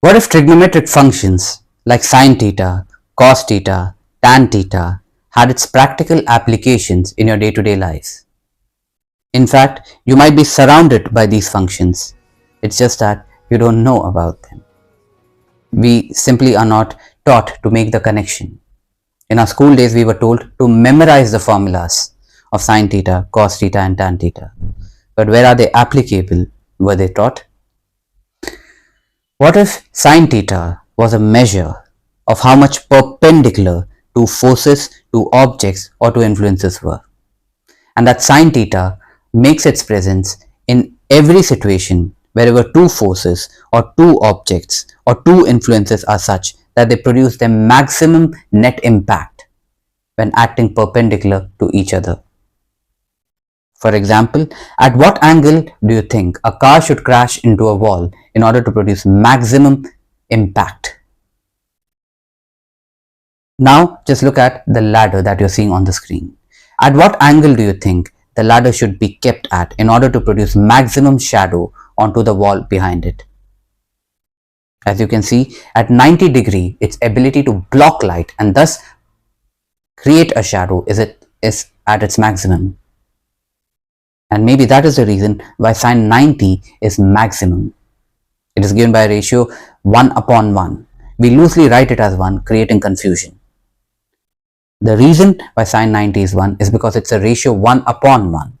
What if trigonometric functions like sine theta, cos theta, tan theta had its practical applications in your day-to-day life? In fact, you might be surrounded by these functions. It's just that you don't know about them. We simply are not taught to make the connection. In our school days, we were told to memorize the formulas of sine theta, cos theta and tan theta. But where are they applicable? Were they taught? What if sine theta was a measure of how much perpendicular two forces, two objects or two influences were? And that sine theta makes its presence in every situation wherever two forces or two objects or two influences are such that they produce the maximum net impact when acting perpendicular to each other. For example, at what angle do you think a car should crash into a wall in order to produce maximum impact? Now just look at the ladder that you're seeing on the screen. At what angle do you think the ladder should be kept at in order to produce maximum shadow onto the wall behind it? As you can see, at 90 degree, its ability to block light and thus create a shadow is at its maximum. And maybe that is the reason why sine 90 is maximum. It is given by a ratio 1/1. We loosely write it as 1, creating confusion. The reason why sine 90 is 1 is because it's a ratio 1/1.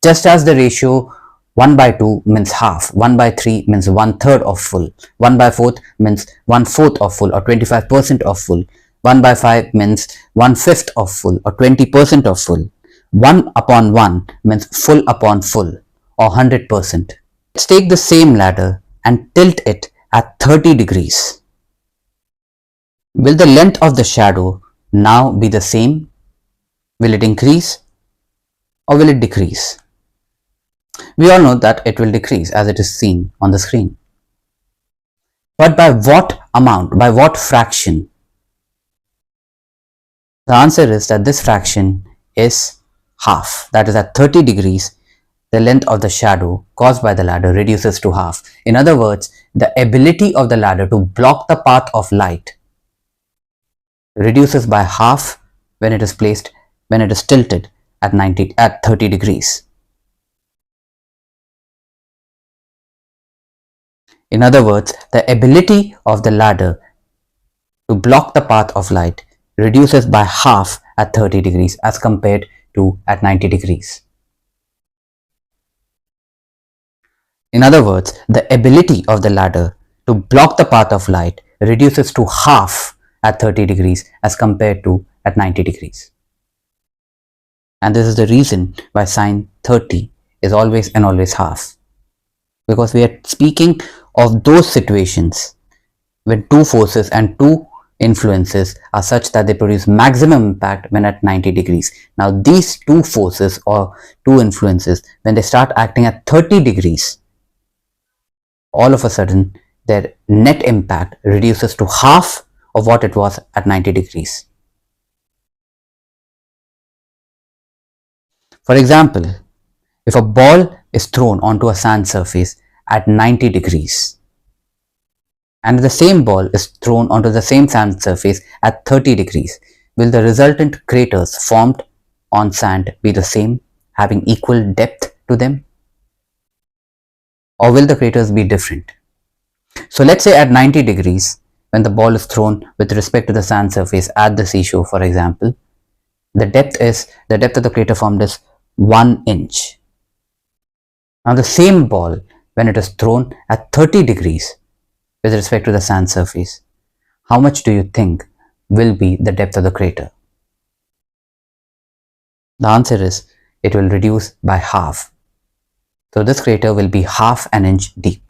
Just as the ratio 1/2 means half, 1/3 means 1/3 of full, 1/4 means 1/4 of full or 25% of full, 1/5 means 1/5 of full or 20% of full. 1/1 means full upon full or 100%. Let's take the same ladder and tilt it at 30 degrees. Will the length of the shadow now be the same? Will it increase or will it decrease? We all know that it will decrease as it is seen on the screen. But by what amount, by what fraction? The answer is that this fraction is half. That is, at 30 degrees, the length of the shadow caused by the ladder reduces to half. In other words, the ability of the ladder to block the path of light reduces by half when it is tilted at 30 degrees. In other words, the ability of the ladder to block the path of light reduces by half at 30 degrees as compared to at 90 degrees. In other words, the ability of the ladder to block the path of light reduces to half at 30 degrees as compared to at 90 degrees. And this is the reason why sine 30 is always and always half. Because we are speaking of those situations when two forces and two influences are such that they produce maximum impact when at 90 degrees. Now these two forces or two influences, when they start acting at 30 degrees, all of a sudden their net impact reduces to half of what it was at 90 degrees. For example, if a ball is thrown onto a sand surface at 90 degrees and the same ball is thrown onto the same sand surface at 30 degrees, will the resultant craters formed on sand be the same, having equal depth to them? Or will the craters be different? So let's say at 90 degrees, when the ball is thrown with respect to the sand surface at the seashore, for example, the depth of the crater formed is 1 inch. Now the same ball, when it is thrown at 30 degrees with respect to the sand surface, how much do you think will be the depth of the crater? The answer is it will reduce by half. So this crater will be half an inch deep.